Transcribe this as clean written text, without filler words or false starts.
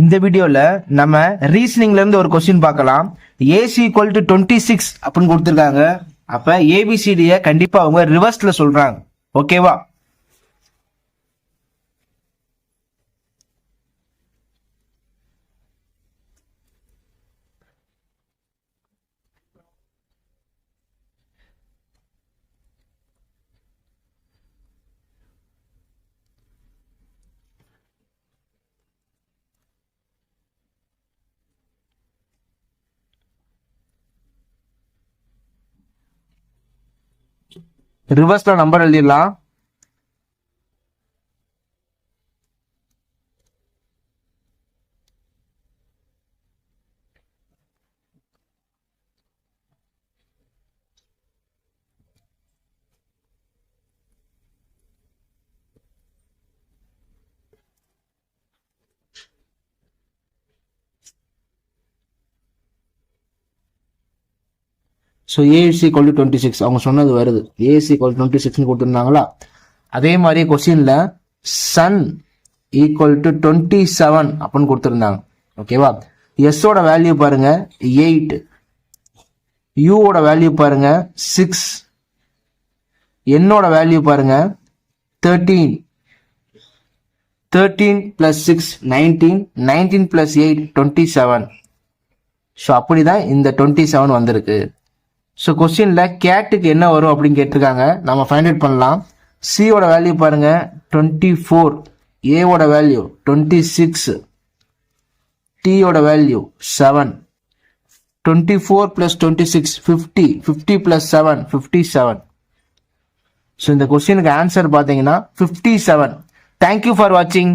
இந்த வீடியோல நம்ம ரீசனிங்ல இருந்து ஒரு கொஸ்டின் பார்க்கலாம். AC ஈக்குவல் டு 26 அப்படின்னு கொடுத்துருக்காங்க. அப்ப ஏபிசிடிய கண்டிப்பா அவங்க ரிவர்ஸ்ல சொல்றாங்க. ஓகேவா? ரிவர்ஸ்ல நம்பர் எழுதிடலாம். ஸோ ஏசி ஈக்குவல் டு 26 அவங்க சொன்னது வருது. A c equal 26 கொடுத்துருந்தாங்களா? அதே மாதிரி கொஸ்டின்ல சன் ஈக்குவல் டு 27 அப்படின்னு கொடுத்துருந்தாங்க. ஓகேவா? எஸ்ஸோட வேல்யூ பாருங்க 8, யூவோட வேல்யூ பாருங்க 6, என்னோட வேல்யூ பாருங்க 13. 13 பிளஸ் 6 19, 19 பிளஸ் 8 27. ஸோ அப்படிதான் இந்த 27 வந்திருக்கு. ஸோ கொஸ்டின்ல கேட்டுக்கு என்ன வரும் அப்படின்னு கேட்டிருக்காங்க. நம்ம ஃபைண்ட் அவுட் பண்ணலாம். சியோட வேல்யூ பாருங்க 24, ஏவோட வேல்யூ 26, டியோட வேல்யூ 7. 24 plus 26 50, 50 plus 7 57. ஸோ இந்த கொஸ்டினுக்கு ஆன்சர் பார்த்தீங்கன்னா 57. தேங்க்யூ ஃபார் வாட்சிங்.